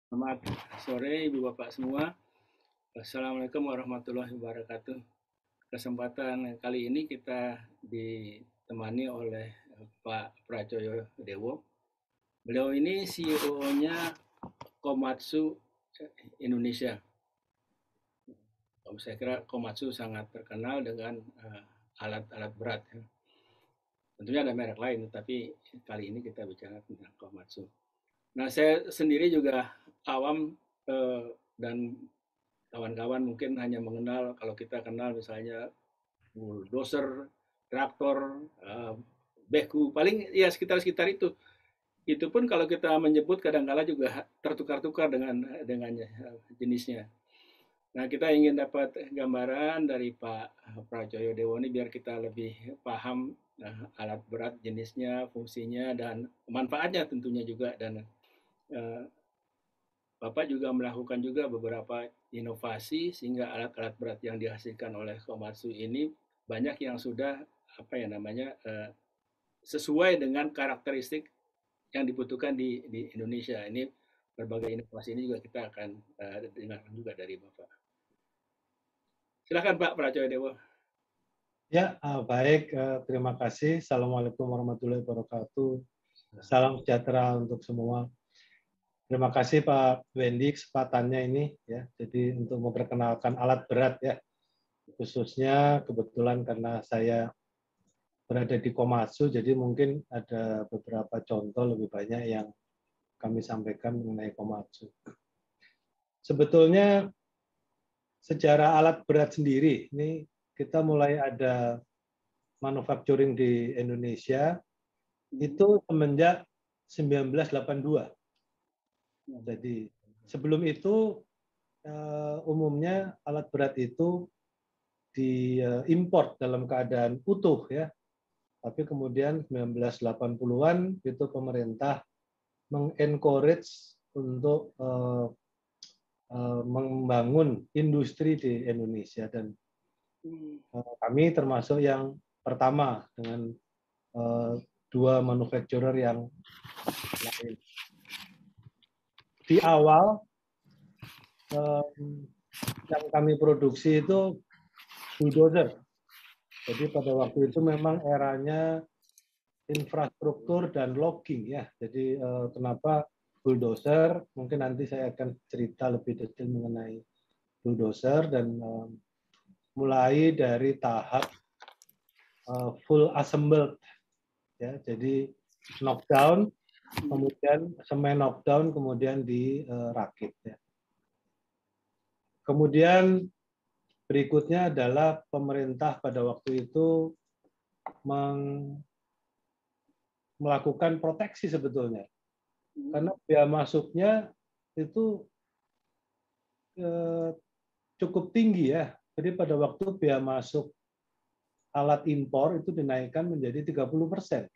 Selamat sore Ibu Bapak semua. Assalamualaikum warahmatullahi wabarakatuh. Kesempatan kali ini kita ditemani oleh Pak Pracoyo Dewo. Beliau ini CEO-nya Komatsu Indonesia. Saya kira Komatsu sangat terkenal dengan alat-alat berat. Tentunya ada merek lain, tapi kali ini kita bicara tentang Komatsu. Nah, saya sendiri juga awam dan kawan-kawan mungkin hanya mengenal, kalau kita kenal misalnya bulldozer, traktor, beku, paling ya sekitar-sekitar itu. Itu pun kalau kita menyebut kadang-kala juga tertukar-tukar dengan jenisnya. Nah, kita ingin dapat gambaran dari Pak Pracoyo Dewo ini biar kita lebih paham alat berat jenisnya, fungsinya, dan manfaatnya tentunya juga. Dan Bapak juga melakukan juga beberapa inovasi sehingga alat-alat berat yang dihasilkan oleh Komatsu ini banyak yang sudah sesuai dengan karakteristik yang dibutuhkan di Indonesia. Ini berbagai inovasi ini juga kita akan dengarkan juga dari Bapak. Silakan Pak Pracoyo Dewo. Ya, baik. Terima kasih. Assalamualaikum warahmatullahi wabarakatuh. Salam sejahtera untuk semua. Terima kasih Pak Wendy kesempatannya ini ya. Jadi untuk memperkenalkan alat berat ya. Khususnya kebetulan karena saya berada di Komatsu, jadi mungkin ada beberapa contoh lebih banyak yang kami sampaikan mengenai Komatsu. Sebetulnya sejarah alat berat sendiri, ini kita mulai ada manufacturing di Indonesia itu semenjak 1982. Jadi sebelum itu umumnya alat berat itu diimpor dalam keadaan utuh ya. Tapi kemudian 1980-an itu pemerintah mengencourage untuk membangun industri di Indonesia dan kami termasuk yang pertama dengan dua manufacturer yang lain. Di awal yang kami produksi itu bulldozer. Jadi pada waktu itu memang eranya infrastruktur dan logging ya. Jadi kenapa bulldozer? Mungkin nanti saya akan cerita lebih detail mengenai bulldozer dan mulai dari tahap full assembled ya. Jadi knockdown, kemudian semi knockdown, kemudian dirakit ya. Kemudian berikutnya adalah pemerintah pada waktu itu melakukan proteksi sebetulnya. Karena biaya masuknya itu cukup tinggi ya. Jadi pada waktu biaya masuk alat impor itu dinaikkan menjadi 30%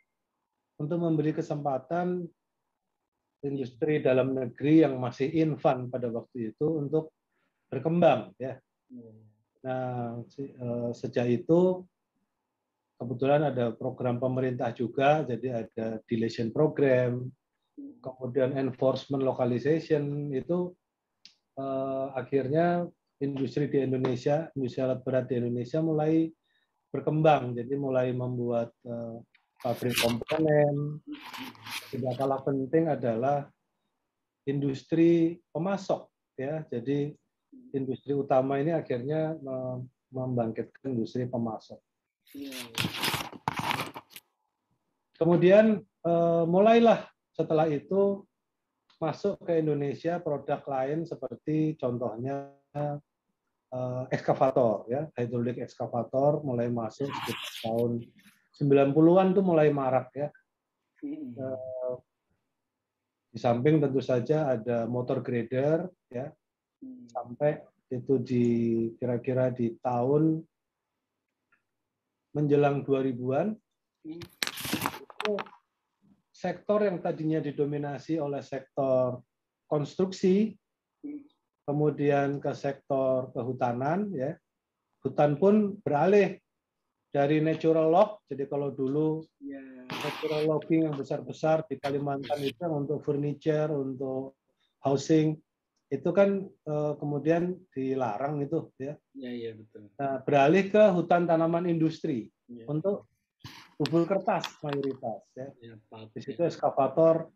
untuk memberi kesempatan industri dalam negeri yang masih infan pada waktu itu untuk berkembang ya. Nah, sejak itu kebetulan ada program pemerintah juga, jadi ada delegation program, kemudian enforcement localization itu akhirnya industri di Indonesia, industri alat berat di Indonesia mulai berkembang, jadi mulai membuat pabrik komponen. Tidak kalah penting adalah industri pemasok ya, jadi industri utama ini akhirnya membangkitkan industri pemasok. Kemudian mulailah setelah itu masuk ke Indonesia produk lain seperti contohnya ekskavator ya, hydraulic ekskavator mulai masuk sekitar tahun 90-an tuh mulai marak ya. Di samping tentu saja ada motor grader ya, sampai itu kira-kira di tahun menjelang 2000-an itu sektor yang tadinya didominasi oleh sektor konstruksi, kemudian ke sektor kehutanan ya, hutan pun beralih dari natural log. Jadi kalau dulu natural logging yang besar-besar di Kalimantan itu untuk furniture, untuk housing itu kan kemudian dilarang itu ya. Iya, betul. Nah, beralih ke hutan tanaman industri Ya. untuk bubul kertas mayoritas ya. Ya, Di situ eskavator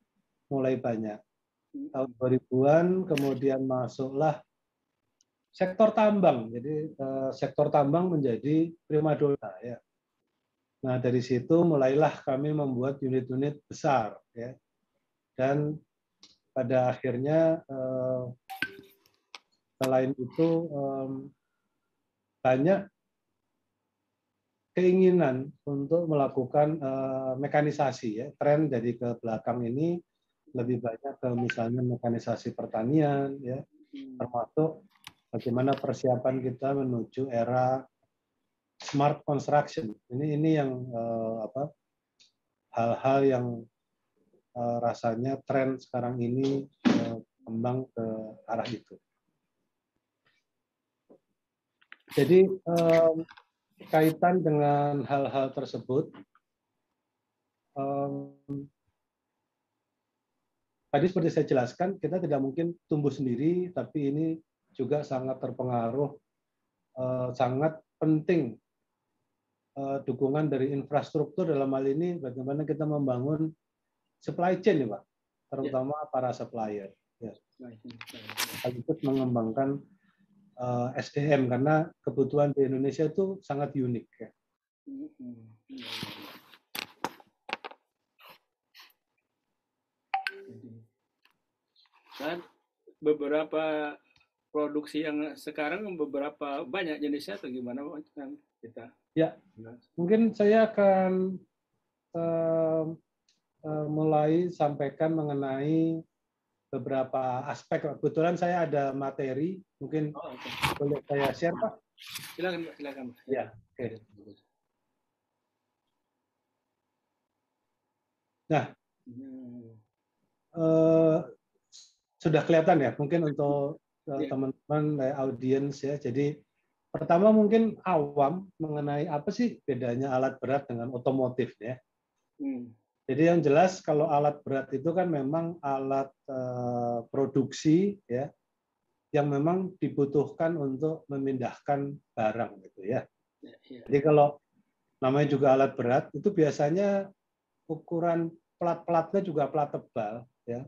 mulai banyak. Tahun 2000-an kemudian masuklah sektor tambang. Jadi sektor tambang menjadi primadona ya. Nah, dari situ mulailah kami membuat unit-unit besar ya. Dan pada akhirnya selain itu banyak keinginan untuk melakukan mekanisasi ya. Tren dari ke belakang ini lebih banyak ke misalnya mekanisasi pertanian ya, termasuk bagaimana persiapan kita menuju era smart construction. Ini yang hal-hal yang rasanya tren sekarang ini kembang ke arah itu. Jadi kaitan dengan hal-hal tersebut, tadi seperti saya jelaskan, kita tidak mungkin tumbuh sendiri, tapi ini juga sangat terpengaruh, sangat penting dukungan dari infrastruktur dalam hal ini bagaimana kita membangun supply chain ya Pak, terutama para supplier. Ya. Sekaligus mengembangkan SDM karena kebutuhan di Indonesia itu sangat unik ya. Dan beberapa produksi yang sekarang beberapa banyak jenisnya atau gimana kan kita? Ya, mungkin saya akan mulai sampaikan mengenai beberapa aspek. Kebetulan saya ada materi, mungkin boleh saya share Pak? Silakan. Ya, oke. Nah, sudah kelihatan ya, mungkin untuk teman-teman audiens ya. Jadi pertama mungkin awam mengenai apa sih bedanya alat berat dengan otomotif ya. Jadi yang jelas kalau alat berat itu kan memang alat produksi ya, yang memang dibutuhkan untuk memindahkan barang gitu ya. Jadi kalau namanya juga alat berat itu biasanya ukuran plat-platnya juga plat tebal ya.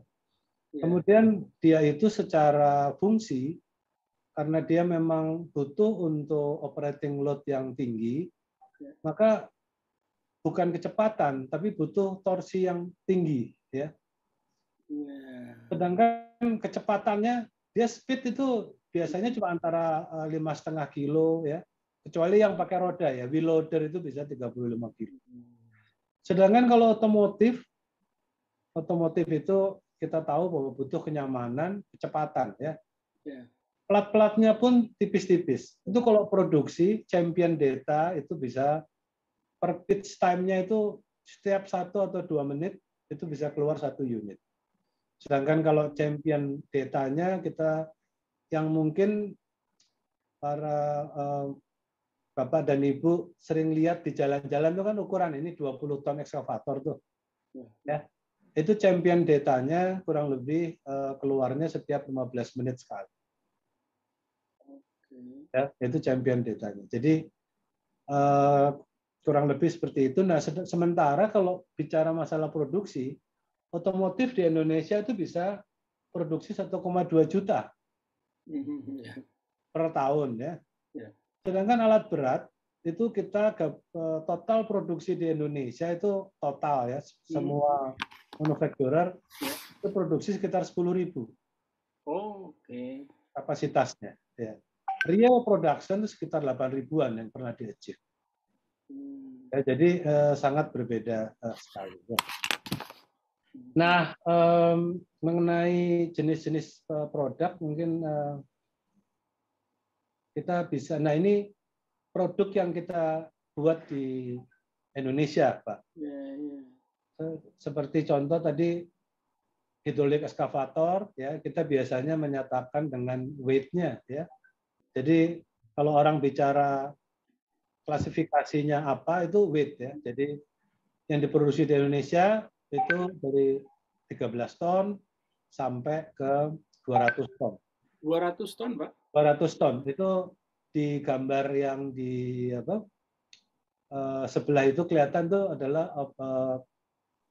Kemudian dia itu secara fungsi karena dia memang butuh untuk operating load yang tinggi, maka bukan kecepatan tapi butuh torsi yang tinggi ya. Sedangkan kecepatannya dia speed itu biasanya cuma antara 5,5 kilo ya, kecuali yang pakai roda ya, wheel loader itu bisa 35 kilo. Sedangkan kalau otomotif itu kita tahu bahwa butuh kenyamanan, kecepatan ya. Plat-platnya pun tipis-tipis. Itu kalau produksi champion data itu bisa per pitch time-nya itu setiap 1 atau 2 menit itu bisa keluar 1 unit. Sedangkan kalau champion datanya kita yang mungkin para Bapak dan Ibu sering lihat di jalan-jalan itu kan ukuran ini 20 ton ekskavator tuh. Ya. Itu champion datanya kurang lebih keluarnya setiap 15 menit sekali. Ya, itu champion datanya. Jadi kurang lebih seperti itu. Nah, sementara kalau bicara masalah produksi, otomotif di Indonesia itu bisa produksi 1,2 juta per tahun ya. Sedangkan alat berat itu kita total produksi di Indonesia itu total ya, semua manufacturer itu produksi sekitar 10.000. Kapasitasnya ya. Real production itu sekitar 8.000-an yang pernah di-achieve. Ya, jadi sangat berbeda sekali. Ya. Nah, mengenai jenis-jenis produk mungkin kita bisa. Nah, ini produk yang kita buat di Indonesia, Pak. Seperti contoh tadi hidrolik excavator, ya kita biasanya menyatakan dengan weight-nya, ya. Jadi kalau orang bicara klasifikasinya apa itu weight ya. Jadi yang diproduksi di Indonesia itu dari 13 ton sampai ke 200 ton. 200 ton, Pak? 200 ton. Itu di gambar yang di sebelah itu kelihatan tuh adalah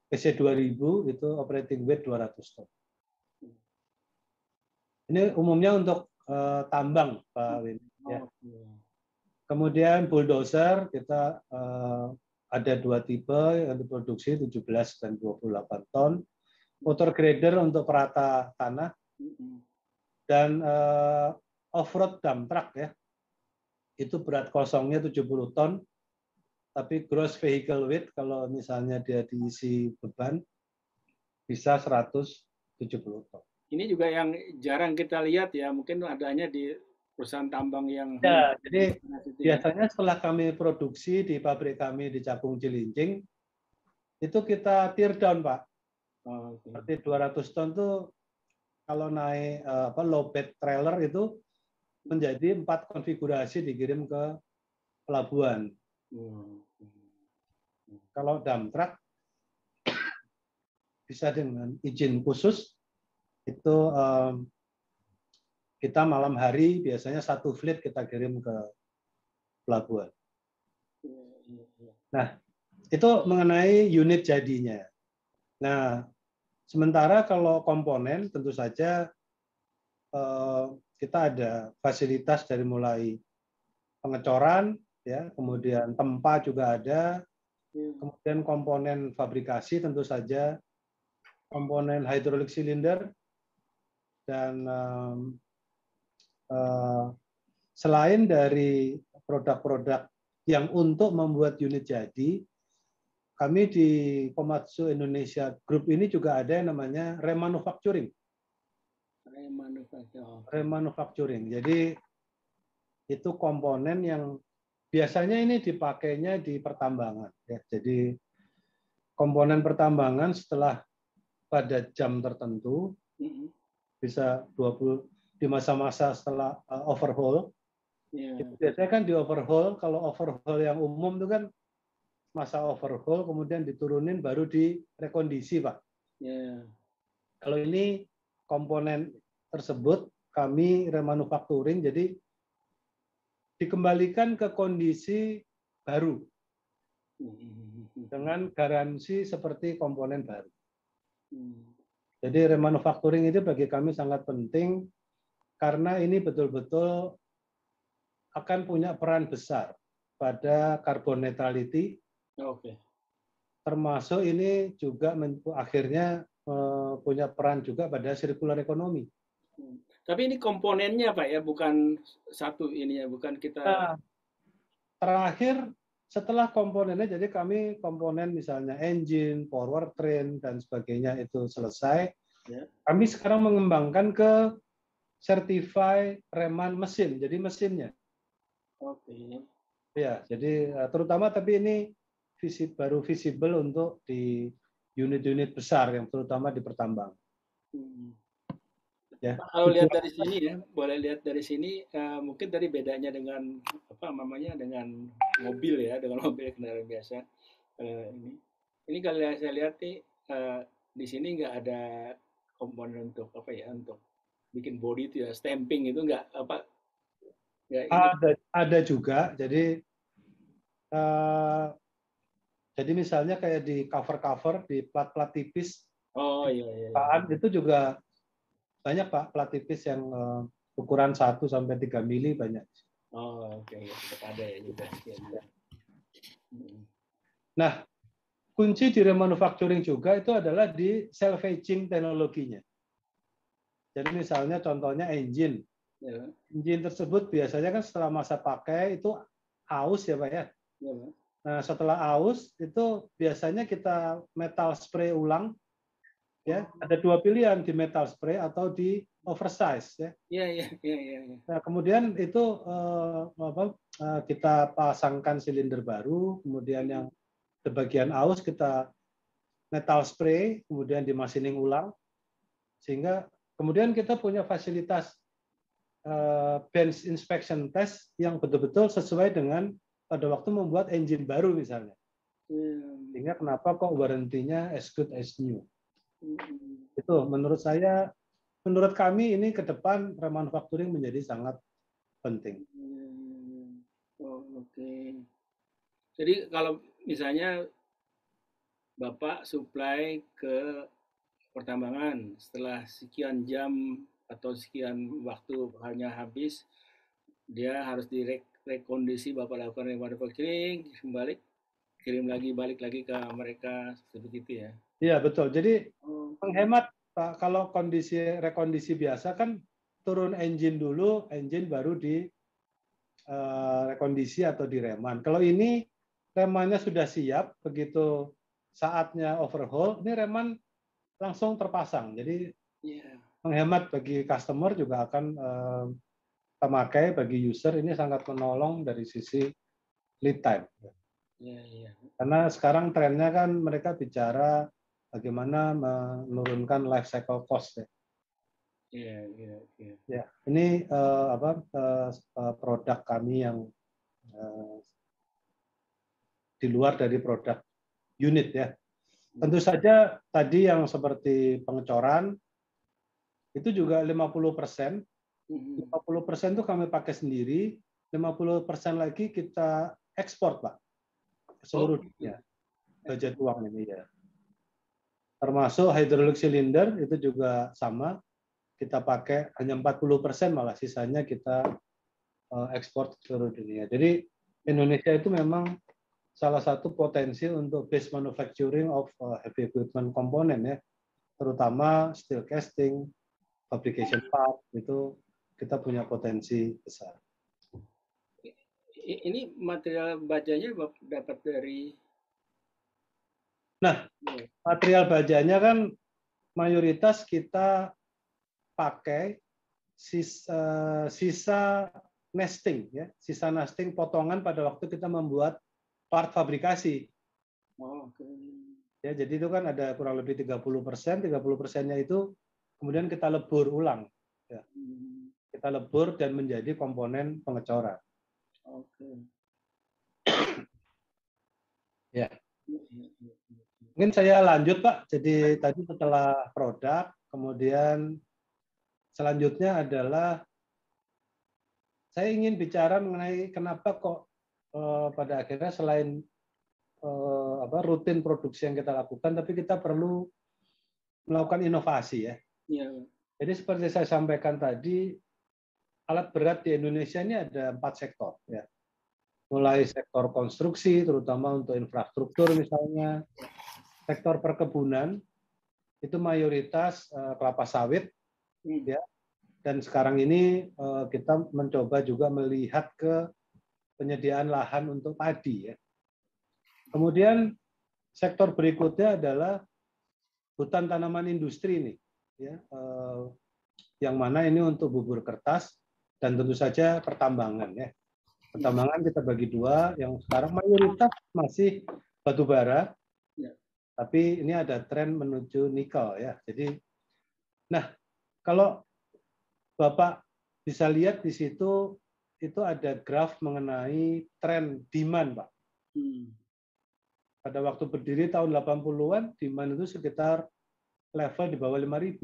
PC2000 itu operating weight 200 ton. Ini umumnya untuk tambang, Pak Win. Ya. Kemudian bulldozer kita ada 2 tipe yang diproduksi 17 dan 28 ton. Motor grader untuk perata tanah dan off-road dump truck ya. Itu berat kosongnya 70 ton. Tapi gross vehicle weight kalau misalnya dia diisi beban bisa 170 ton. Ini juga yang jarang kita lihat ya, mungkin adanya di perusahaan tambang yang ya, jadi biasanya setelah kami produksi di pabrik kami di Cakung Cilincing, itu kita tear down, Pak. Seperti 200 ton tuh kalau naik low bed trailer itu menjadi 4 konfigurasi dikirim ke pelabuhan. Kalau dump truck bisa dengan izin khusus itu kita malam hari biasanya 1 fleet kita kirim ke pelabuhan. Nah, itu mengenai unit jadinya. Nah, sementara kalau komponen tentu saja kita ada fasilitas dari mulai pengecoran, ya, kemudian tempa juga ada, kemudian komponen fabrikasi tentu saja, komponen hydraulic cylinder, dan selain dari produk-produk yang untuk membuat unit jadi, kami di Komatsu Indonesia Group ini juga ada yang namanya remanufacturing. Remanufacturing. Jadi itu komponen yang biasanya ini dipakainya di pertambangan. Ya. Jadi komponen pertambangan setelah pada jam tertentu bisa 20 di masa-masa setelah overhaul. Biasanya kan di overhaul, kalau overhaul yang umum itu kan masa overhaul kemudian diturunin baru direkondisi, Pak. Kalau ini komponen tersebut kami remanufacturing, jadi dikembalikan ke kondisi baru dengan garansi seperti komponen baru. Jadi remanufacturing itu bagi kami sangat penting karena ini betul-betul akan punya peran besar pada carbon neutrality. Termasuk ini juga akhirnya punya peran juga pada circular economy. Tapi ini komponennya, Pak ya, bukan satu ini ya, bukan kita. Nah, terakhir setelah komponennya, jadi kami komponen misalnya engine, powertrain dan sebagainya itu selesai. Kami sekarang mengembangkan ke certified reman mesin, jadi mesinnya. Ya, jadi terutama tapi ini baru visible untuk di unit-unit besar yang terutama di pertambangan. Ya. Kalau lihat dari sini ya, boleh lihat dari sini mungkin tadi bedanya dengan dengan mobil ya, dengan mobil kendaraan biasa. Ini kalau saya lihat nih di sini nggak ada komponen untuk untuk bikin body itu ya, stamping itu nggak ada juga. Jadi misalnya kayak di cover di plat-plat tipis. Iya. Itu juga banyak, Pak, plat tipis yang ukuran 1 sampai 3 mili banyak. Ada ya juga. Nah, kunci di remanufacturing juga itu adalah di salvaging teknologinya. Jadi misalnya contohnya engine. Engine tersebut biasanya kan setelah masa pakai itu aus ya, Pak ya. Nah, setelah aus itu biasanya kita metal spray ulang. Ya, ada 2 pilihan, di metal spray atau di oversize ya. Iya. Nah, kemudian itu kita pasangkan silinder baru, kemudian yang sebagian aus kita metal spray, kemudian dimachining ulang, sehingga kemudian kita punya fasilitas bench inspection test yang betul-betul sesuai dengan pada waktu membuat engine baru misalnya. Sehingga kenapa kok warranty-nya as good as new. Itu menurut saya menurut kami ini ke depan remanufacturing menjadi sangat penting. Oh, oke. Jadi kalau misalnya Bapak supply ke pertambangan, setelah sekian jam atau sekian waktu hanya habis, dia harus direkondisi, Bapak lakukan remanufacturing, kirim lagi, balik lagi ke mereka, seperti itu ya. Iya, betul. Jadi Oh, menghemat, Pak. Kalau rekondisi biasa kan turun engine dulu, engine baru di rekondisi atau direman. Kalau ini remannya sudah siap, begitu saatnya overhaul, ini reman langsung terpasang. Jadi menghemat bagi customer juga akan terpakai, bagi user ini sangat menolong dari sisi lead time. Karena sekarang trennya kan mereka bicara bagaimana menurunkan life cycle cost. Ya, ini produk kami yang di luar dari produk unit ya. Tentu saja tadi yang seperti pengecoran itu juga 50%. 50% itu kami pakai sendiri, 50% lagi kita ekspor, Pak. Seluruh dunia. Baja tuang ini ya. Termasuk hydraulic cylinder itu juga sama. Kita pakai hanya 40%, malah sisanya kita ekspor ke seluruh dunia. Jadi Indonesia itu memang salah satu potensi untuk base manufacturing of heavy equipment komponen ya, terutama steel casting, fabrication part, itu kita punya potensi besar. Ini material bajanya dapat dari... Nah, material bajanya kan mayoritas kita pakai sisa nesting ya, sisa nesting potongan pada waktu kita membuat part fabrikasi. Ya, jadi itu kan ada kurang lebih 30%, 30%-nya itu kemudian kita lebur ulang. Ya. Kita lebur dan menjadi komponen pengecoran. Ya. Mungkin saya lanjut, Pak. Jadi tadi setelah produk, kemudian selanjutnya adalah saya ingin bicara mengenai kenapa kok pada akhirnya selain rutin produksi yang kita lakukan, tapi kita perlu melakukan inovasi ya. Jadi seperti saya sampaikan tadi, alat berat di Indonesia ini ada 4 sektor ya. Mulai sektor konstruksi, terutama untuk infrastruktur misalnya, sektor perkebunan itu mayoritas kelapa sawit ya. Dan sekarang ini kita mencoba juga melihat ke penyediaan lahan untuk padi ya. Kemudian sektor berikutnya adalah hutan tanaman industri ini, ya, yang mana ini untuk bubur kertas dan tentu saja pertambangan ya. Pertambangan kita bagi dua, yang sekarang mayoritas masih batu bara, tapi ini ada tren menuju nikel ya. Jadi, nah kalau Bapak bisa lihat di situ itu ada graf mengenai tren demand, Pak. Pada waktu berdiri tahun 80-an, demand itu sekitar level di bawah 5.000.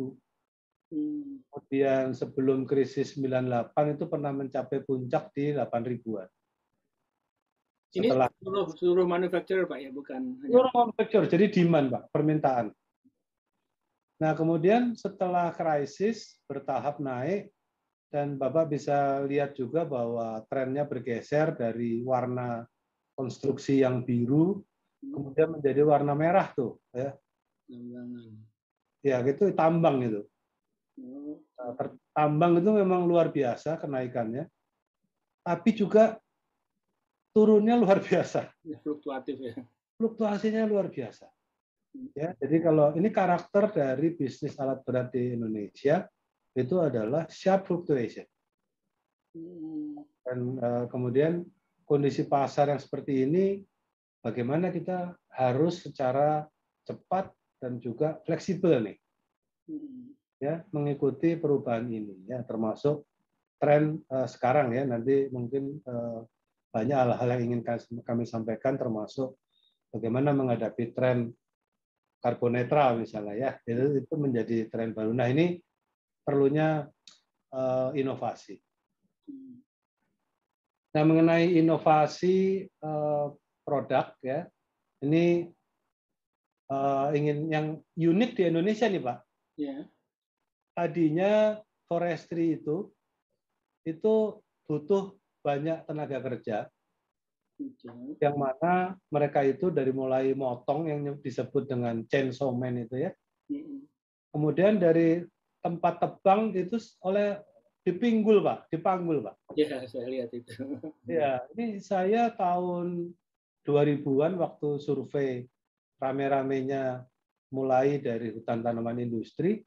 Kemudian sebelum krisis 98 itu pernah mencapai puncak di 8.000-an. Ini seluruh manufacturer, Pak, ya, bukan hanya... Seluruh manufacturer, jadi demand, Pak, permintaan. Nah, kemudian setelah krisis bertahap naik, dan Bapak bisa lihat juga bahwa trennya bergeser dari warna konstruksi yang biru, kemudian menjadi warna merah tuh, ya. Ya, gitu tambang itu. Tambang itu memang luar biasa kenaikannya, tapi juga turunnya luar biasa. Fluktuatif ya. Fluktuasinya luar biasa. Ya, jadi kalau ini karakter dari bisnis alat berat di Indonesia itu adalah sharp fluctuation. Dan kemudian kondisi pasar yang seperti ini, bagaimana kita harus secara cepat dan juga fleksibel nih, ya, mengikuti perubahan ini, ya, termasuk tren sekarang ya. Nanti mungkin banyak hal-hal yang ingin kami sampaikan, termasuk bagaimana menghadapi tren karbon netral misalnya ya, itu menjadi tren baru. Nah ini perlunya inovasi. Nah, mengenai inovasi produk ya, ini ingin yang unik di Indonesia nih Pak. Ya. Tadinya forestry itu butuh banyak tenaga kerja, yang mana mereka itu dari mulai motong yang disebut dengan chainsaw man itu ya, kemudian dari tempat tebang itu dipanggul Pak. Ya, saya lihat itu. Ya, ini saya tahun 2000-an waktu survei rame-ramenya mulai dari hutan tanaman industri,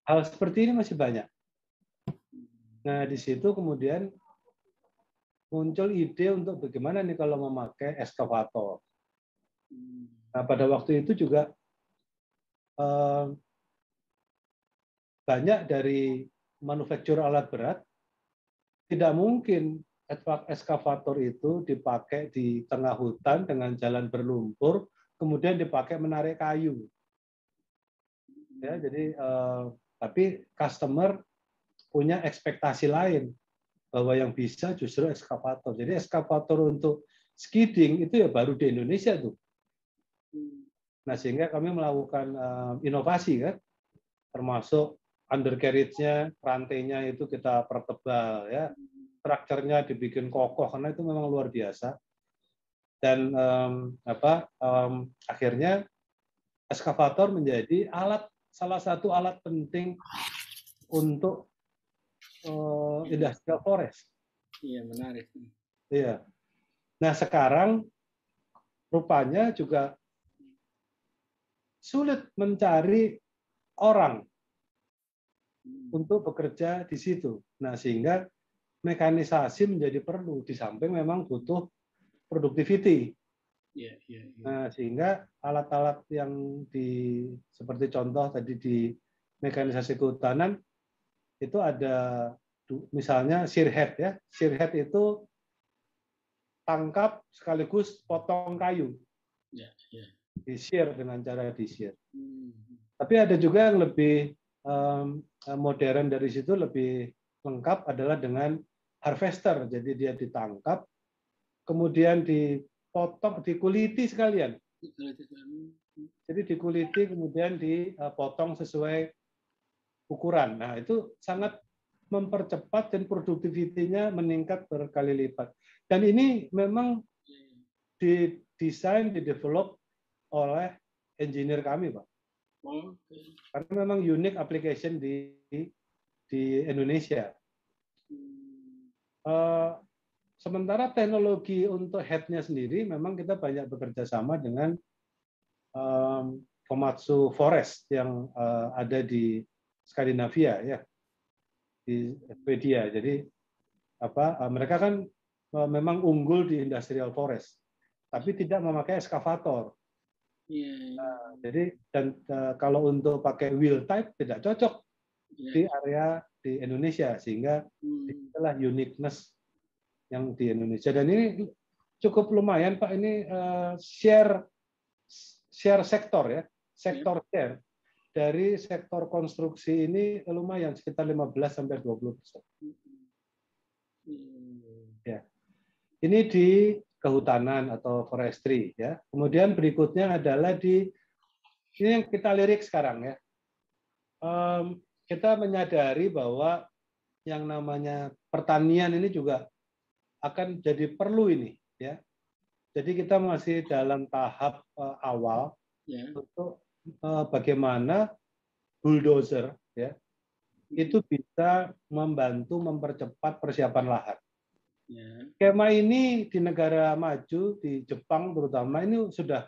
hal seperti ini masih banyak. Nah, di situ kemudian muncul ide untuk bagaimana nih kalau memakai eskavator. Nah, pada waktu itu juga banyak dari manufaktur alat berat tidak mungkin eskavator itu dipakai di tengah hutan dengan jalan berlumpur, kemudian dipakai menarik kayu. Ya, jadi tapi customer punya ekspektasi lain bahwa yang bisa justru eskavator. Jadi eskavator untuk skidding itu ya baru di Indonesia tuh. Nah, sehingga kami melakukan inovasi kan, termasuk undercarriage-nya, rantainya itu kita pertebal ya. Strukturnya dibikin kokoh karena itu memang luar biasa. Dan akhirnya eskavator menjadi salah satu alat penting untuk industrial forest. Iya, menarik. Iya. Nah, sekarang rupanya juga sulit mencari orang untuk bekerja di situ. Nah, sehingga mekanisasi menjadi perlu, di samping memang butuh productivity. Nah, sehingga alat-alat yang seperti contoh tadi di mekanisasi kehutanan itu ada misalnya shearhead ya. Shearhead itu tangkap sekaligus potong kayu. Di-shear dengan cara di-shear. Tapi ada juga yang lebih modern dari situ, lebih lengkap adalah dengan harvester. Jadi dia ditangkap, kemudian dipotong, dikuliti sekalian. Jadi dikuliti kemudian dipotong sesuai ukuran. Nah, itu sangat mempercepat dan produktivitinya meningkat berkali lipat. Dan ini memang didesain, didevelop oleh engineer kami, Pak. Karena memang unik application di Indonesia. Sementara teknologi untuk head-nya sendiri memang kita banyak bekerja sama dengan Komatsu Forest yang ada di Skandinavia ya, di Swedia. Jadi mereka kan memang unggul di industrial forest, tapi tidak memakai eskavator. Jadi kalau untuk pakai wheel type tidak cocok di area di Indonesia, sehingga itulah uniqueness yang di Indonesia. Dan ini cukup lumayan Pak, ini share sektor ya, sektor share dari sektor konstruksi ini lumayan sekitar 15-20%. Ya. Ini di kehutanan atau forestry ya. Kemudian berikutnya adalah ini yang kita lirik sekarang ya. Kita menyadari bahwa yang namanya pertanian ini juga akan jadi perlu ini ya. Jadi kita masih dalam tahap awal untuk bagaimana bulldozer ya itu bisa membantu mempercepat persiapan lahan. Skema ini di negara maju, di Jepang terutama, ini sudah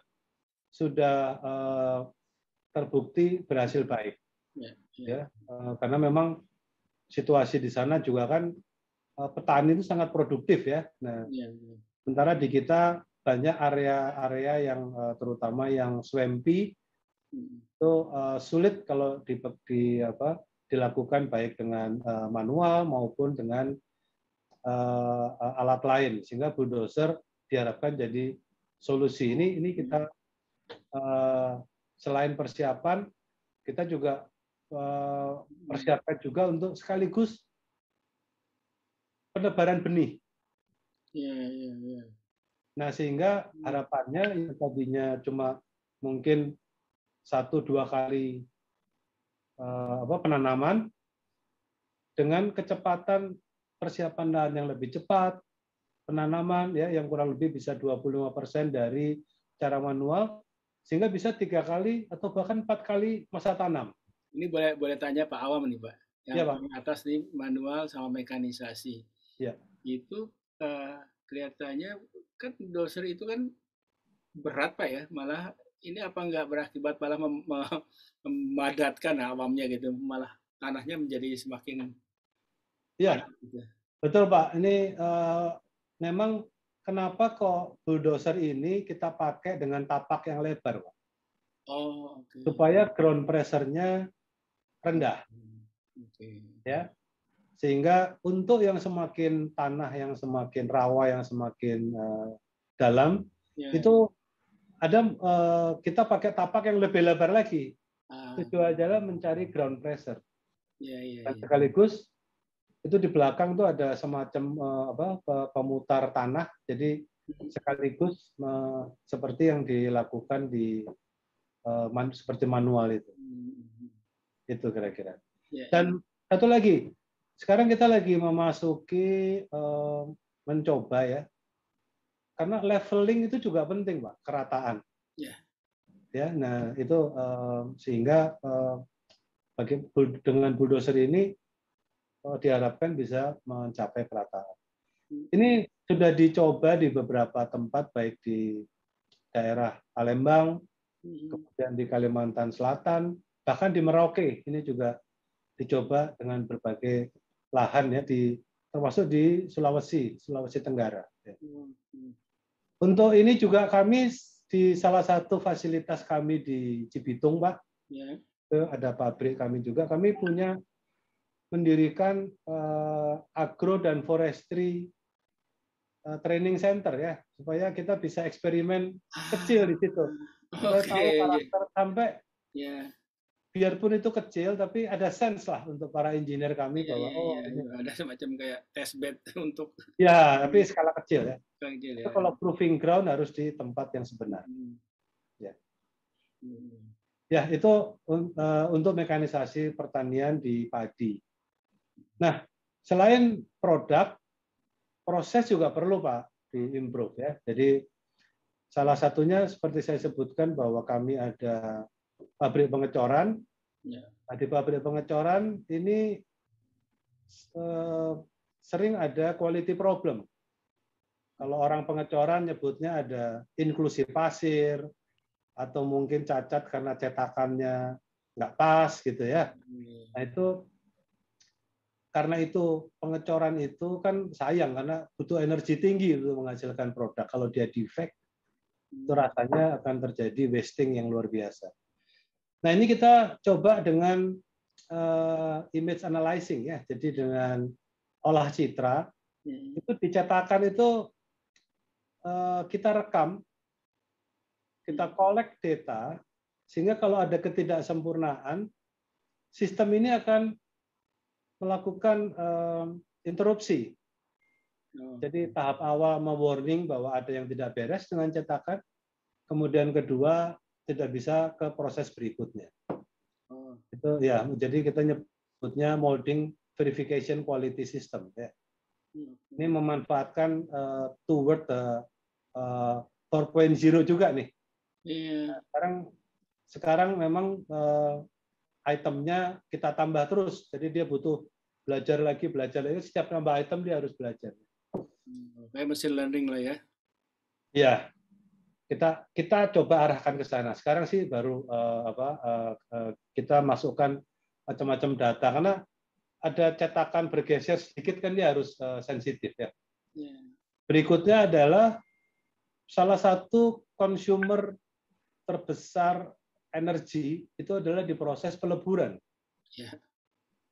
terbukti berhasil baik. Ya, karena memang situasi di sana juga kan petani itu sangat produktif ya. Nah, sementara di kita banyak area-area yang terutama yang swampy itu sulit kalau dilakukan baik dengan manual maupun dengan alat lain, sehingga bulldozer diharapkan jadi solusi. Ini kita selain persiapan, kita juga persiapkan juga untuk sekaligus penebaran benih. Nah, sehingga harapannya yang tadinya cuma mungkin 1-2 kali penanaman, dengan kecepatan persiapan lahan yang lebih cepat, penanaman ya yang kurang lebih bisa 25% dari cara manual, sehingga bisa 3 kali atau bahkan 4 kali masa tanam. Ini boleh tanya Pak Awam nih Pak, yang Ya, Pak. paling atas nih manual sama mekanisasi. Ya. Itu kelihatannya kan doser itu kan berat Pak ya, malah ini apa nggak berakibat malah memadatkan awamnya gitu, malah tanahnya menjadi semakin ya gitu. Betul Pak. Ini memang kenapa kok bulldozer ini kita pakai dengan tapak yang lebar Pak? Oh, okay. Supaya ground pressure-nya rendah. Okay. Ya. Sehingga untuk yang semakin tanah yang semakin rawa, yang semakin dalam, itu ada kita pakai tapak yang lebih lebar lagi. Tujuan adalah mencari ground pressure. Dan sekaligus itu di belakang tuh ada semacam pemutar tanah, jadi sekaligus seperti yang dilakukan di seperti manual itu. Itu kira-kira. Dan satu lagi, sekarang kita lagi memasuki mencoba ya, karena leveling itu juga penting Pak, kerataan. Ya, nah itu sehingga dengan bulldozer ini diharapkan bisa mencapai kerataan. Ini sudah dicoba di beberapa tempat, baik di daerah Palembang, kemudian di Kalimantan Selatan, bahkan di Merauke. Ini juga dicoba dengan berbagai lahan ya, termasuk di Sulawesi Tenggara. Untuk ini juga kami di salah satu fasilitas kami di Cibitung, Pak, ada pabrik kami juga. Kami punya mendirikan agro dan forestry training center ya, supaya kita bisa eksperimen kecil di situ. Supaya tahu karakter sampai biarpun itu kecil, tapi ada sense lah untuk para engineer kami bahwa ada semacam kayak test bed untuk tapi skala kecil ya. Itu kalau proving ground harus di tempat yang sebenar. Ya, itu untuk mekanisasi pertanian di padi. Nah, selain produk, proses juga perlu Pak di-improve ya. Jadi salah satunya seperti saya sebutkan bahwa kami ada pabrik pengecoran. Nah, di pabrik pengecoran ini sering ada quality problem. Kalau orang pengecoran nyebutnya ada inklusi pasir, atau mungkin cacat karena cetakannya nggak pas gitu ya. Nah itu karena itu pengecoran itu kan sayang karena butuh energi tinggi untuk menghasilkan produk. Kalau dia defect, itu rasanya akan terjadi wasting yang luar biasa. Nah ini kita coba dengan image analyzing ya, jadi dengan olah citra itu dicetakan itu kita rekam, kita collect data, sehingga kalau ada ketidaksempurnaan, sistem ini akan melakukan interupsi. Jadi tahap awal warning bahwa ada yang tidak beres dengan cetakan, kemudian kedua tidak bisa ke proses berikutnya. Itu ya, jadi kita nyebutnya molding verification quality system. Ya. Ini memanfaatkan toward the 4.0 juga nih. Sekarang memang itemnya kita tambah terus, jadi dia butuh belajar lagi. Setiap nambah item dia harus belajar. Kayak machine learning lah ya. Ya, kita coba arahkan ke sana. Sekarang sih baru kita masukkan macam-macam data karena ada cetakan bergeser sedikit kan dia harus sensitif ya. Berikutnya adalah salah satu consumer terbesar energi itu adalah di proses peleburan.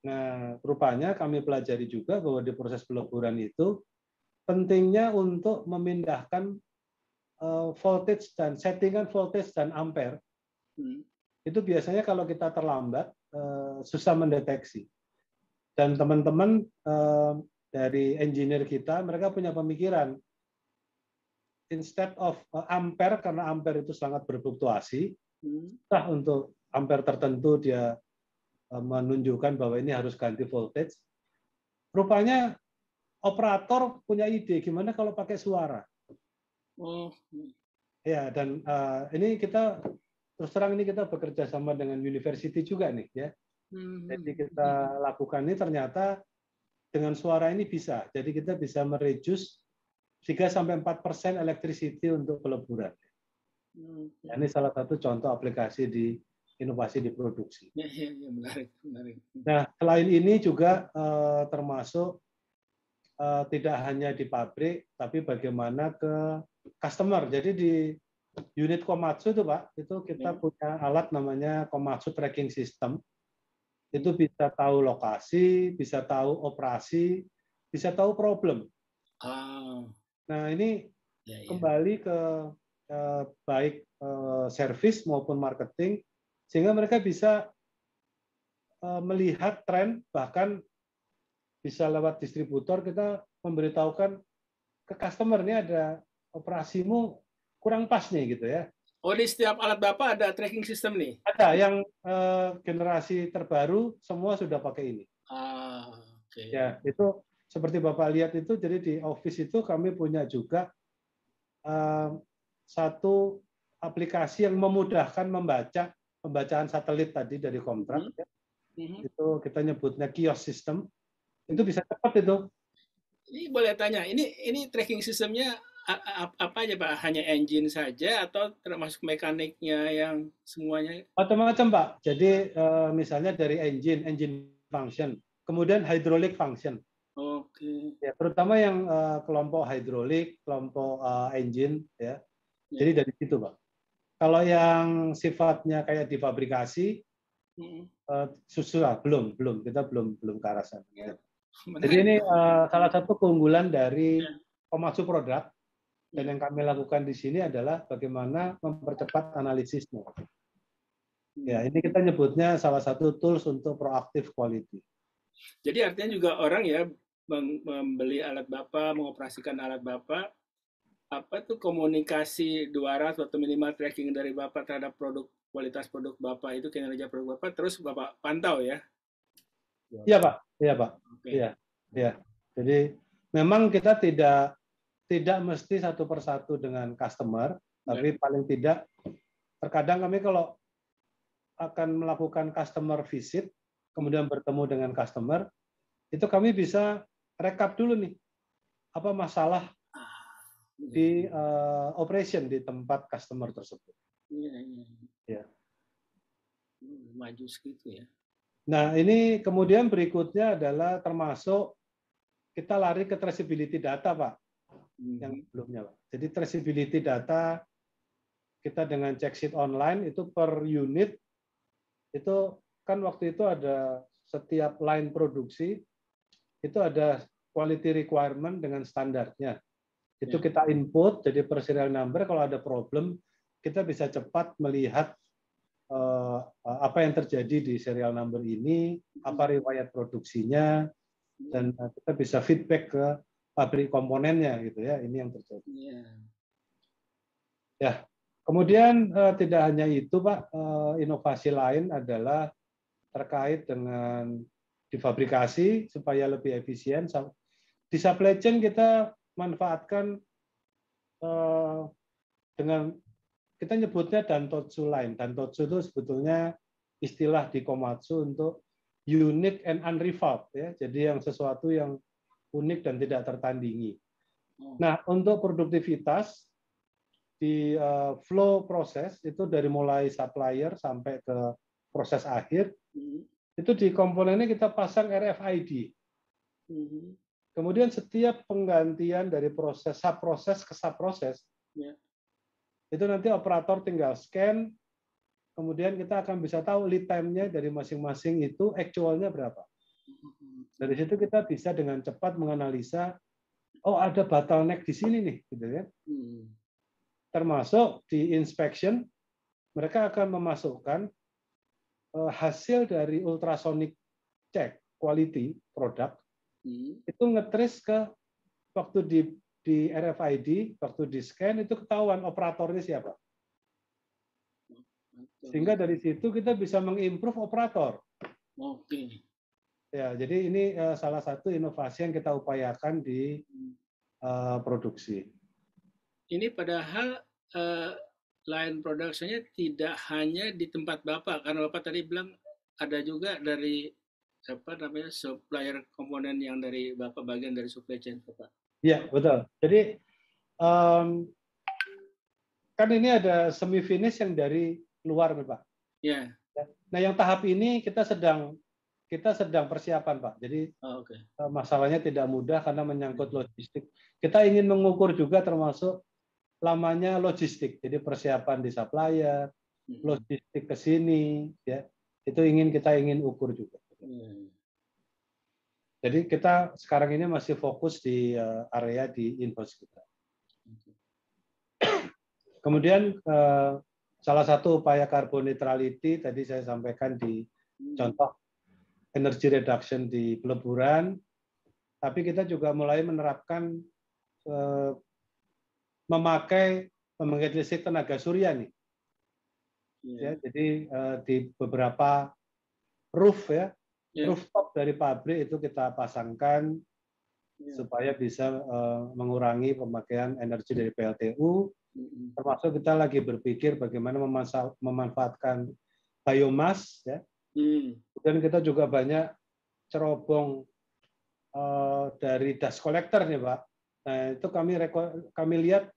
Nah, rupanya kami pelajari juga bahwa di proses peleburan itu pentingnya untuk memindahkan voltage dan settingan voltage dan ampere. Itu biasanya kalau kita terlambat, susah mendeteksi. Dan teman-teman dari engineer kita, mereka punya pemikiran, instead of ampere, karena ampere itu sangat berfluktuasi, untuk ampere tertentu dia menunjukkan bahwa ini harus ganti voltage. Rupanya operator punya ide gimana kalau pakai suara. Ya, dan ini kita terus terang ini kita bekerja sama dengan university juga nih ya. Jadi kita lakukan ini ternyata dengan suara ini bisa. Jadi kita bisa mereduce 3-4% electricity untuk peleburan. Ya, ini salah satu contoh aplikasi di inovasi di produksi. Ya, menarik. Nah, selain ini juga termasuk tidak hanya di pabrik, tapi bagaimana ke customer. Jadi di unit Komatsu itu Pak, itu kita punya alat namanya Komatsu Tracking System. Itu bisa tahu lokasi, bisa tahu operasi, bisa tahu problem. Nah ini kembali ke baik service maupun marketing, sehingga mereka bisa melihat tren, bahkan bisa lewat distributor kita memberitahukan ke customer ini ada operasimu kurang pas nih gitu ya. Oh, di setiap alat Bapak ada tracking system nih? Ada, yang generasi terbaru semua sudah pakai ini. Okay. Ya, itu seperti Bapak lihat itu, jadi di office itu kami punya juga satu aplikasi yang memudahkan pembacaan satelit tadi dari kontrak. Itu kita nyebutnya kiosk system. Itu bisa cepat itu. Ini boleh tanya, ini tracking sistemnya apa aja Pak? Hanya engine saja atau termasuk mekaniknya yang semuanya? Macam-macam Pak. Jadi misalnya dari engine function, kemudian hydraulic function. Oke. Ya, terutama yang kelompok hidrolik, kelompok engine, ya. Jadi dari situ Pak. Kalau yang sifatnya kayak difabrikasi, susah, belum kita belum ke arah sana. Ya. Jadi ini salah satu keunggulan dari Komatsu produk. Dan yang kami lakukan di sini adalah bagaimana mempercepat analisisnya. Ya, ini kita nyebutnya salah satu tools untuk proactive quality. Jadi artinya juga orang ya membeli alat Bapak, mengoperasikan alat Bapak, apa tuh komunikasi 200 atau minimal tracking dari Bapak terhadap kualitas produk Bapak itu, kinerja produk Bapak, terus Bapak pantau ya? Iya Pak, Okay. Iya. Jadi memang kita tidak mesti satu persatu dengan customer, tapi paling tidak terkadang kami kalau akan melakukan customer visit, kemudian bertemu dengan customer, itu kami bisa rekap dulu nih, apa masalah di operation di tempat customer tersebut. Iya. Maju segitu ya. Nah, ini kemudian berikutnya adalah termasuk kita lari ke traceability data, Pak. Yang sebelumnya, Pak. Jadi traceability data kita dengan check sheet online itu per unit itu kan waktu itu ada setiap line produksi itu ada quality requirement dengan standarnya. Itu kita input jadi per serial number, kalau ada problem kita bisa cepat melihat apa yang terjadi di serial number ini, apa riwayat produksinya, dan kita bisa feedback ke pabrik komponennya gitu ya. Ini yang terjadi. Ya, kemudian tidak hanya itu Pak, inovasi lain adalah terkait dengan difabrikasi supaya lebih efisien. Di supply chain kita manfaatkan dengan kita nyebutnya Dantotsu line. Dantotsu itu sebetulnya istilah di Komatsu untuk unique and unrivaled ya. Jadi yang sesuatu yang unik dan tidak tertandingi. Nah, untuk produktivitas di flow proses itu dari mulai supplier sampai ke proses akhir itu di komponennya kita pasang RFID. Kemudian setiap penggantian dari proses subproses ke subproses itu nanti operator tinggal scan, kemudian kita akan bisa tahu lead time-nya dari masing-masing itu actual-nya berapa. Dari situ kita bisa dengan cepat menganalisa, oh ada bottleneck di sini nih, gitu ya. Termasuk di inspection, mereka akan memasukkan hasil dari ultrasonic check quality produk itu ngetrace ke waktu di RFID, waktu di scan itu ketahuan operatornya siapa. Sehingga dari situ kita bisa mengimprove operator. Oke. Ya, jadi ini salah satu inovasi yang kita upayakan di produksi. Ini padahal line production-nya tidak hanya di tempat Bapak, karena Bapak tadi bilang ada juga dari apa namanya supplier komponen yang dari Bapak, bagian dari supply chain Bapak. Iya, betul. Jadi kan ini ada semi finish yang dari luar, Pak. Ya. Nah, yang tahap ini kita sedang persiapan, Pak. Jadi masalahnya tidak mudah karena menyangkut logistik. Kita ingin mengukur juga termasuk lamanya logistik. Jadi persiapan di supplier, logistik ke sini, ya. Itu kita ingin ukur juga. Jadi kita sekarang ini masih fokus di area di in-house kita. Kemudian salah satu upaya carbon neutrality tadi saya sampaikan di contoh energy reduction di peleburan, tapi kita juga mulai menerapkan memakai pembangkit listrik tenaga surya nih. Ya, jadi di beberapa roof ya, rooftop dari pabrik itu kita pasangkan supaya bisa mengurangi pemakaian energi dari PLTU. Termasuk kita lagi berpikir bagaimana memanfaatkan biomas ya. Dan kita juga banyak cerobong dari dust collector nih, Pak. Nah, itu kami lihat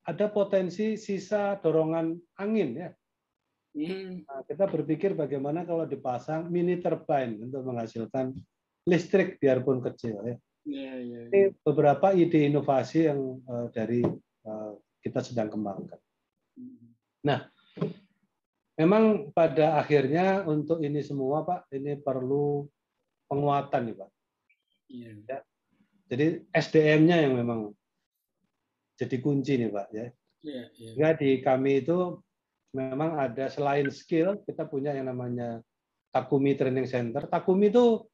ada potensi sisa dorongan angin ya. Nah, kita berpikir bagaimana kalau dipasang mini turbine untuk menghasilkan listrik biarpun kecil ya. Ini beberapa ide inovasi yang dari kita sedang kembangkan. Nah, memang pada akhirnya untuk ini semua, Pak, ini perlu penguatan nih, Pak. Ya. Jadi SDM-nya yang memang jadi kunci nih, Pak. Ya. Sehingga di kami itu memang ada selain skill, kita punya yang namanya Takumi Training Center. Takumi itu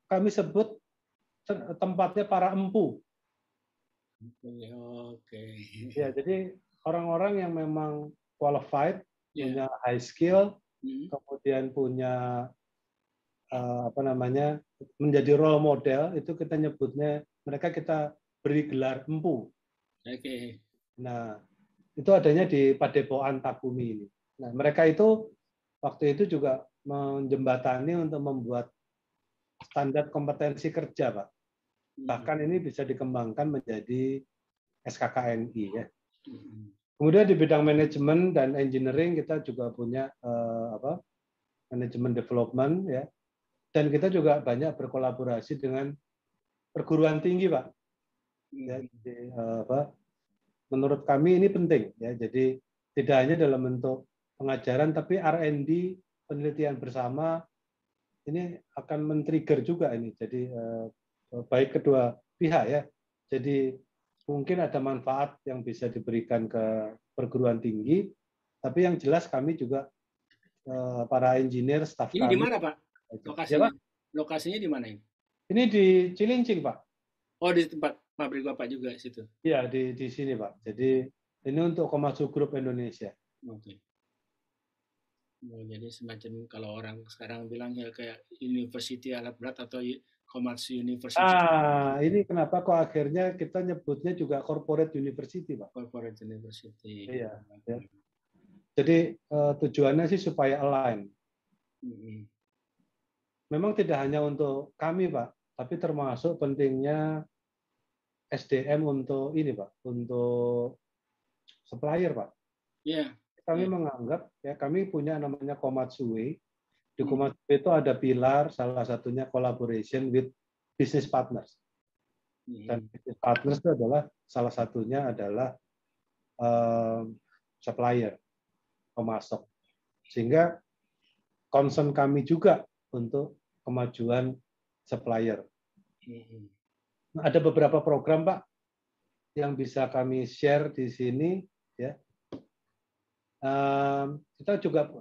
kami sebut tempatnya para empu. Ya, jadi orang-orang yang memang qualified, punya high skill, kemudian punya menjadi role model, itu kita nyebutnya, mereka kita beri gelar empu. Nah, itu adanya di Padepokan Takumi ini. Nah, mereka itu waktu itu juga menjembatani untuk membuat standar kompetensi kerja, Pak. Bahkan ini bisa dikembangkan menjadi SKKNI ya. Kemudian di bidang manajemen dan engineering kita juga punya manajemen development ya. Dan kita juga banyak berkolaborasi dengan perguruan tinggi, Pak. Ya, jadi, menurut kami ini penting ya. Jadi tidak hanya dalam bentuk pengajaran tapi R&D penelitian bersama ini akan men-trigger juga ini. Jadi baik kedua pihak ya. Jadi mungkin ada manfaat yang bisa diberikan ke perguruan tinggi, tapi yang jelas kami juga para engineer, staf ini kami. Ini di mana, Pak? Lokasinya? Ya, Pak? Lokasinya di mana ini? Ini di Cilincing, Pak. Oh, di tempat pabrik Bapak juga situ? Iya, di sini, Pak. Jadi ini untuk Komatsu Group Indonesia. Oke. Oh, jadi semacam kalau orang sekarang bilang ya kayak University Alat Berat atau Komatsu University. Ini kenapa kok akhirnya kita nyebutnya juga Corporate University, Pak? Corporate University. Iya. Ya. Jadi tujuannya sih supaya align. Memang tidak hanya untuk kami, Pak, tapi termasuk pentingnya SDM untuk ini, Pak, untuk supplier, Pak. Iya. Kami menganggap ya kami punya namanya Komatsu Way. Di Komatsu Way itu ada pilar, salah satunya collaboration with business partners. Dan business partners itu adalah salah satunya adalah supplier, pemasok. Sehingga concern kami juga untuk kemajuan supplier. Ada beberapa program, Pak, yang bisa kami share di sini. Ya, kita juga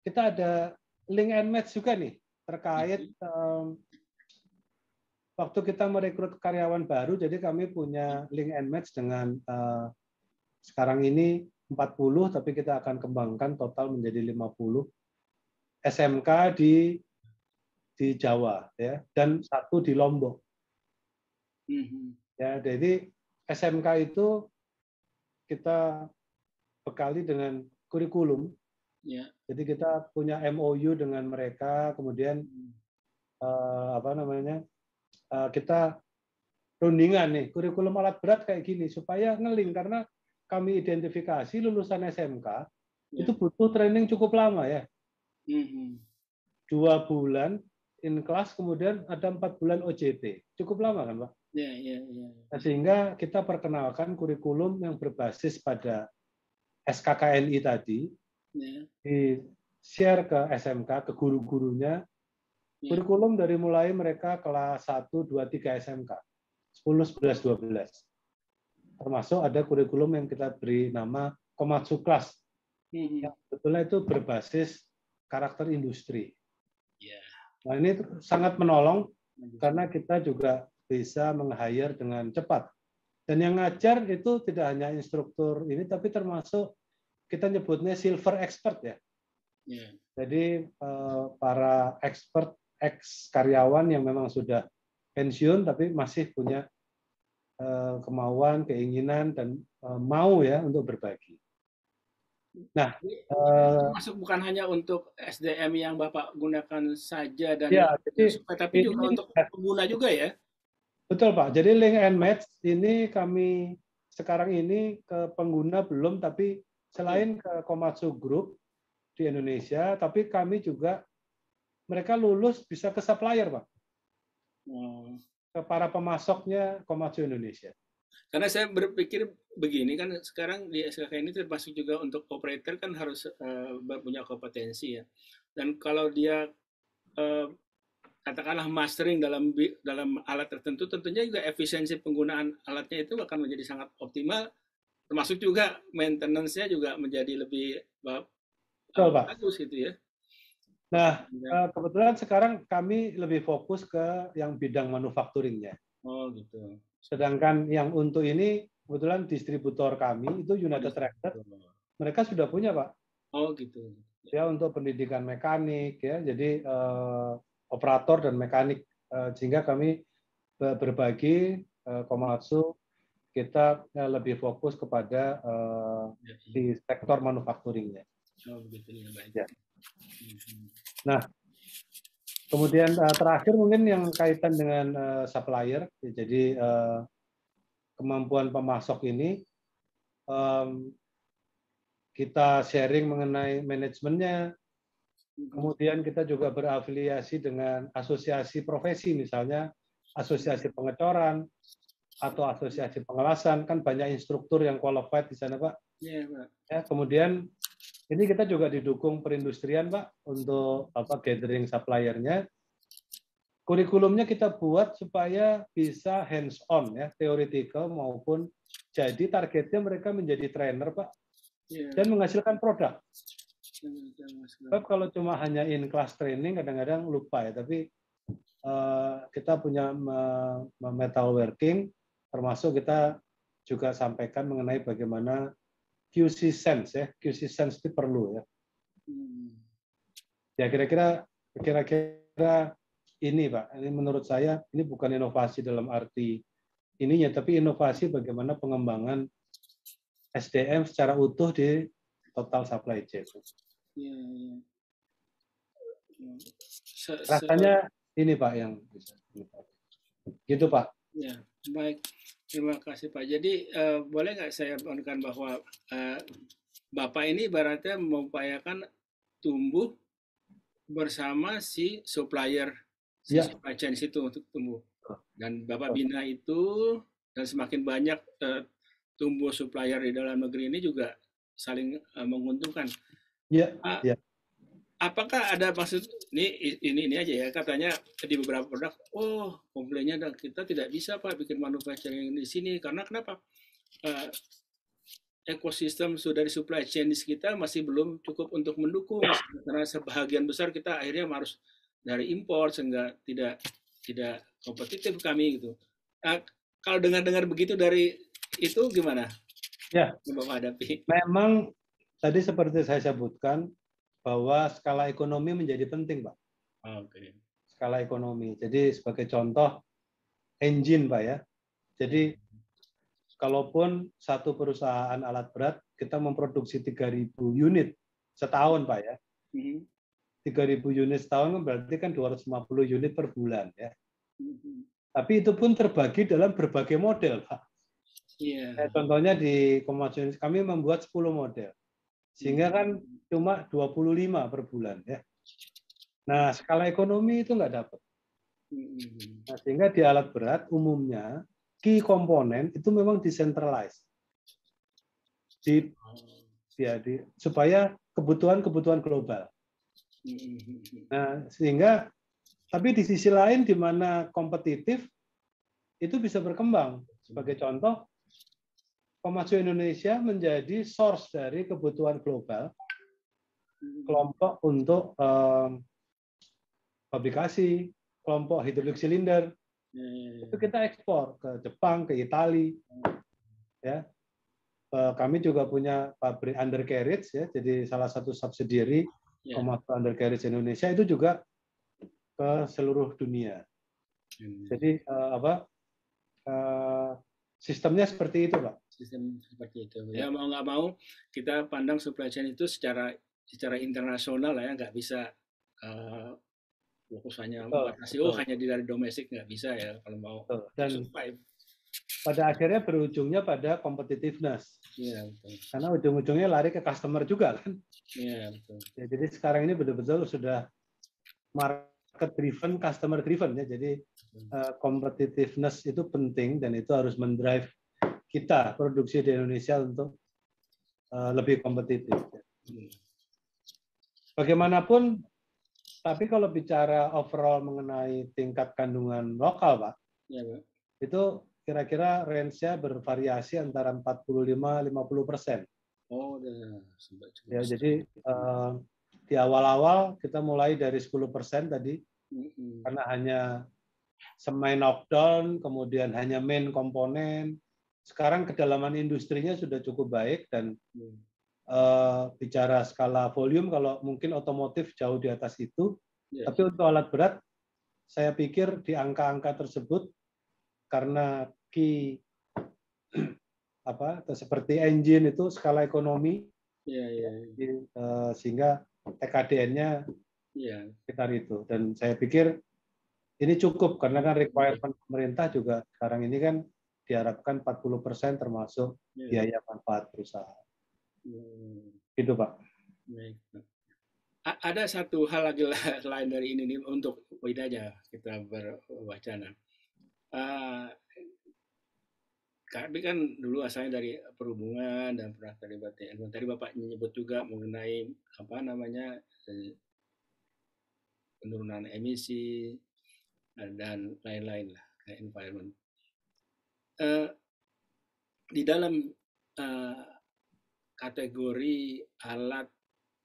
kita ada link and match juga nih terkait waktu kita merekrut karyawan baru. Jadi kami punya link and match dengan sekarang ini 40, tapi kita akan kembangkan total menjadi 50 SMK di Jawa ya, dan 1 di Lombok. Ya, jadi SMK itu kita bekali dengan kurikulum. Jadi kita punya MOU dengan mereka, kemudian kita rundingan nih kurikulum alat berat kayak gini supaya ngeling, karena kami identifikasi lulusan SMK itu butuh training cukup lama ya. 2 bulan in class, kemudian ada 4 bulan OJT. Cukup lama kan, Pak? Nah, sehingga kita perkenalkan kurikulum yang berbasis pada SKKNI tadi, di-share ke SMK, ke guru-gurunya, kurikulum dari mulai mereka kelas 1, 2, 3 SMK, 10, 11, 12. Termasuk ada kurikulum yang kita beri nama Komatsu Class, yang sebetulnya itu berbasis karakter industri. Nah, ini sangat menolong karena kita juga bisa meng-hire dengan cepat. Dan yang ngajar itu tidak hanya instruktur ini, tapi termasuk kita nyebutnya silver expert ya. Jadi para expert, ex-karyawan yang memang sudah pensiun tapi masih punya kemauan, keinginan, dan mau ya untuk berbagi. Nah, masuk bukan hanya untuk SDM yang Bapak gunakan saja dan ya, jadi tapi juga untuk pengguna juga ya. Betul Pak. Jadi link and match ini kami sekarang ini ke pengguna belum, tapi selain ke Komatsu Group di Indonesia, tapi kami juga mereka lulus bisa ke supplier Pak. Ke para pemasoknya Komatsu Indonesia. Karena saya berpikir begini kan, sekarang di SKK ini termasuk juga untuk operator kan harus punya kompetensi ya. Dan kalau dia katakanlah mastering dalam alat tertentu, tentunya juga efisiensi penggunaan alatnya itu akan menjadi sangat optimal, termasuk juga maintenance-nya juga menjadi lebih bagus gitu ya. Nah, kebetulan sekarang kami lebih fokus ke yang bidang manufacturing-nya. Oh gitu. Sedangkan yang untuk ini kebetulan distributor kami itu United Tractor, mereka sudah punya Pak. Oh gitu. Ya, untuk pendidikan mekanik ya, jadi operator dan mekanik, sehingga kami berbagi Komatsu kita lebih fokus kepada di sektor manufacturing-nya. Oh begitu ya, baik. Ya. Nah, kemudian terakhir mungkin yang kaitan dengan supplier, jadi kemampuan pemasok ini kita sharing mengenai manajemennya, kemudian kita juga berafiliasi dengan asosiasi profesi, misalnya asosiasi pengecoran atau asosiasi pengelasan, kan banyak instruktur yang qualified di sana Pak. Iya Pak. Ya, kemudian ini kita juga didukung perindustrian Pak untuk gathering suppliernya. Kurikulumnya kita buat supaya bisa hands on ya, theoretical maupun jadi targetnya mereka menjadi trainer Pak, dan menghasilkan produk. Sebab kalau cuma hanya in class training kadang-kadang lupa ya, tapi kita punya metalworking, termasuk kita juga sampaikan mengenai bagaimana QC sense ya, QC sense itu perlu ya. Ya kira-kira ini Pak, ini menurut saya ini bukan inovasi dalam arti ininya, tapi inovasi bagaimana pengembangan SDM secara utuh di total supply chain. Rasanya ini Pak yang bisa. Gitu Pak. Ya, baik. Terima kasih Pak. Jadi boleh nggak saya menekan bahwa Bapak ini ibaratnya mengupayakan tumbuh bersama si supplier, si supply chain itu untuk tumbuh. Dan Bapak bina itu, dan semakin banyak tumbuh supplier di dalam negeri ini juga saling menguntungkan. Iya. Apakah ada maksud ini aja ya, katanya di beberapa produk, komplainnya kita tidak bisa Pak bikin manufacturing di sini karena kenapa? ekosistem dari supply chain kita masih belum cukup untuk mendukung, karena sebagian besar kita akhirnya harus dari impor sehingga tidak kompetitif kami gitu. Nah, kalau dengar-dengar begitu dari itu gimana Ya, Bapak hadapi? memang tadi seperti saya sebutkan bahwa skala ekonomi menjadi penting, Pak. Oke. Skala ekonomi. Jadi sebagai contoh engine, Pak ya. Jadi kalaupun satu perusahaan alat berat kita memproduksi 3.000 unit setahun, Pak ya. 3.000 unit setahun berarti kan 250 unit per bulan ya. Tapi itu pun terbagi dalam berbagai model, Pak. Iya. Contohnya di Komatsu kami membuat 10 model. Sehingga kan cuma 25 per bulan ya. Nah, skala ekonomi itu nggak dapat. Nah, sehingga di alat berat umumnya key komponen itu memang decentralized. Supaya kebutuhan global. Nah, sehingga tapi di sisi lain di mana kompetitif itu bisa berkembang. Sebagai contoh, Komatsu Indonesia menjadi source dari kebutuhan global kelompok untuk fabrikasi, kelompok hidrolik silinder. Itu kita ekspor ke Jepang, ke Italia. Ya. Kami juga punya pabrik undercarriage ya, jadi salah satu subsidiary Komatsu Undercarriage Indonesia itu juga ke seluruh dunia. Jadi sistemnya seperti itu, Pak. Sistem seperti itu. Ya mau nggak mau kita pandang supply chain itu secara internasional ya, nggak bisa fokus hanya membatasi hanya dari domestik, nggak bisa ya kalau mau survive. Pada akhirnya berujungnya pada competitiveness. Iya, betul. Karena ujung-ujungnya lari ke customer juga kan. Iya, betul. Ya, jadi sekarang ini betul-betul sudah market driven, customer driven ya. Jadi competitiveness itu penting dan itu harus mendrive kita produksi di Indonesia untuk lebih kompetitif. Bagaimanapun, tapi kalau bicara overall mengenai tingkat kandungan lokal, Pak, ya, Pak, itu kira-kira range-nya bervariasi antara 45-50%. Oh, ya, jadi di awal-awal kita mulai dari 10% tadi, karena hanya semi knockdown, kemudian hanya main komponen. Sekarang kedalaman industrinya sudah cukup baik dan bicara skala volume, kalau mungkin otomotif jauh di atas itu, tapi untuk alat berat, saya pikir di angka-angka tersebut karena seperti engine itu skala ekonomi, sehingga TKDN-nya sekitar itu. Dan saya pikir ini cukup karena kan requirement pemerintah juga sekarang ini kan diharapkan 40% termasuk biaya manfaat perusahaan. Itu, Pak. Baik. Ada satu hal lagi lain dari ini nih, untuk beda aja kita berwacana. Kami kan dulu asalnya dari perhubungan dan pernah terlibat TNI. Tadi Bapak menyebut juga mengenai penurunan emisi dan lain-lain lah, kayak environment. Di dalam kategori alat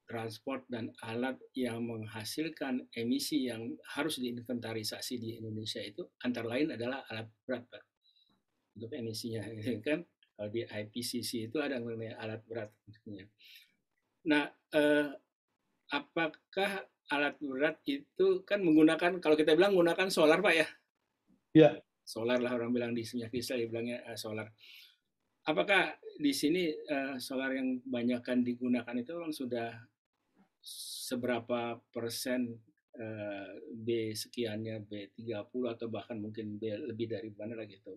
transport dan alat yang menghasilkan emisi yang harus diinventarisasi di Indonesia itu antara lain adalah alat berat, Pak, untuk emisinya kan. Kalau di IPCC itu ada mengenai alat berat. Nah, apakah alat berat itu kan menggunakan, kalau kita bilang menggunakan solar, Pak ya? Iya. Solar lah orang bilang, di minyak kristal dibilangnya solar. Apakah di sini solar yang banyakkan digunakan itu memang sudah seberapa persen B sekiannya, B30 atau bahkan mungkin B lebih dari mana lagi itu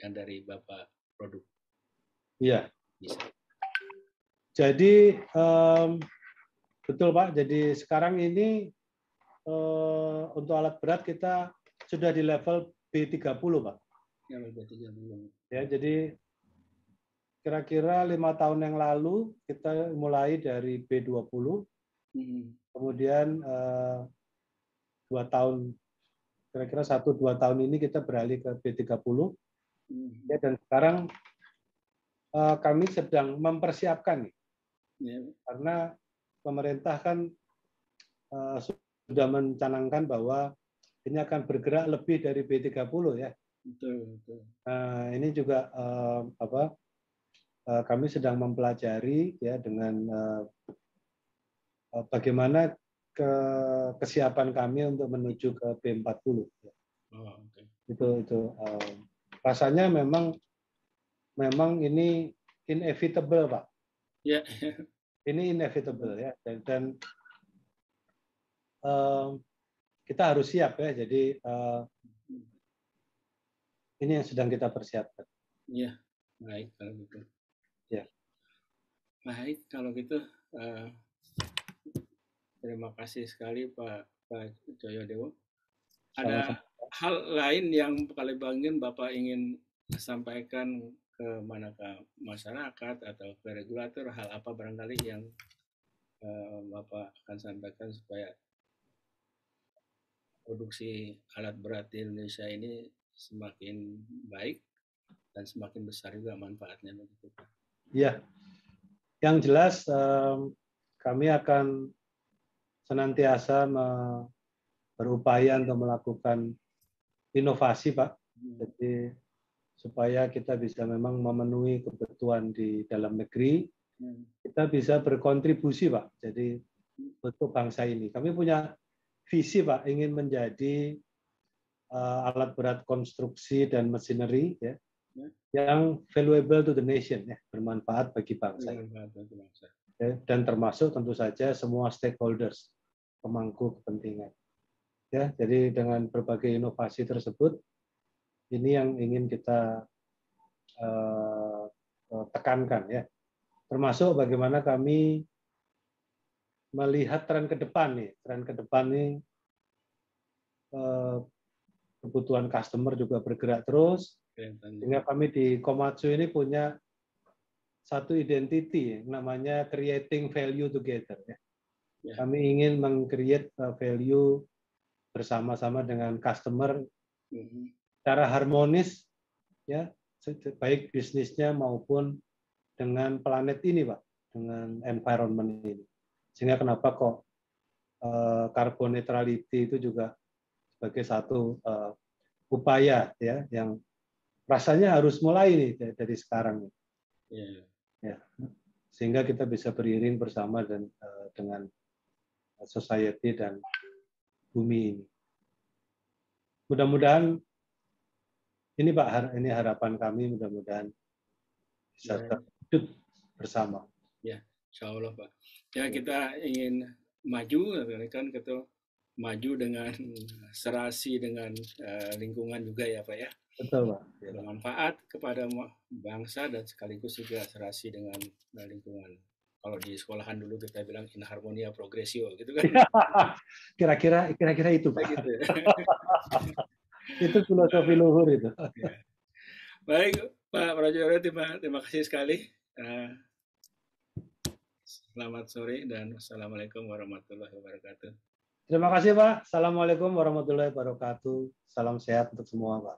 yang dari Bapak produk? Iya. Bisa. Jadi betul, Pak. Jadi sekarang ini untuk alat berat kita sudah di level B30, Pak. Ya, B30. Ya, jadi kira-kira 5 tahun yang lalu kita mulai dari B20, kemudian 2 tahun, kira-kira 1-2 tahun ini kita beralih ke B30, ya, dan sekarang kami sedang mempersiapkan nih, Ya, karena pemerintah kan sudah mencanangkan bahwa ini akan bergerak lebih dari B30 ya. betul, betul. Nah, ini juga kami sedang mempelajari ya dengan bagaimana kesiapan kami untuk menuju ke B40. Oh, oke. Itu rasanya memang ini inevitable, Pak. Ya, Ini inevitable ya, dan kita harus siap ya. Jadi ini yang sedang kita persiapkan. ya, baik kalau gitu. Ya. Baik kalau gitu. Terima kasih sekali Pak Joyodewo. Ada Sama-sama. hal lain yang Bapak ingin sampaikan ke masyarakat atau ke regulator, hal apa barangkali yang Bapak akan sampaikan supaya produksi alat berat di Indonesia ini semakin baik dan semakin besar juga manfaatnya begitu Pak. Ya, yang jelas kami akan senantiasa berupaya untuk melakukan inovasi, Pak. Jadi supaya kita bisa memang memenuhi kebutuhan di dalam negeri, kita bisa berkontribusi, Pak. Jadi untuk bangsa ini, kami punya visi, Pak, ingin menjadi alat berat konstruksi dan machinery ya, yang valuable to the nation, ya, bermanfaat bagi bangsa. Dan termasuk tentu saja semua stakeholders, pemangku kepentingan. Ya, jadi dengan berbagai inovasi tersebut, ini yang ingin kita tekankan ya. Termasuk bagaimana kami melihat tren ke depan nih. Tren ke depan nih kebutuhan customer juga bergerak terus. Sehingga kami di Komatsu ini punya satu identity namanya creating value together ya. Kami ingin meng-create value bersama-sama dengan customer secara harmonis ya, baik bisnisnya maupun dengan planet ini, Pak, dengan environment ini. Sehingga kenapa kok carbon neutrality itu juga sebagai satu upaya ya yang rasanya harus mulai nih dari sekarang. Ya. Sehingga kita bisa beriring bersama dan dengan society dan bumi ini. Mudah-mudahan ini Pak, ini harapan kami, mudah-mudahan bisa terwujud bersama. Ya, insya Allah Pak. Ya kita ingin maju, kan kita maju dengan serasi dengan lingkungan juga ya Pak ya. Betul Pak. Bermanfaat kepada bangsa dan sekaligus juga serasi dengan lingkungan. Kalau di sekolahan dulu kita bilang in harmonia progressio gitu kan. Kira-kira itu Pak. Gitu. Itu filosofi luhur itu. Ya. Baik Pak Prajoyo, terima kasih sekali. Selamat sore dan wassalamualaikum warahmatullahi wabarakatuh. Terima kasih Pak. Assalamualaikum warahmatullahi wabarakatuh. Salam sehat untuk semua Pak.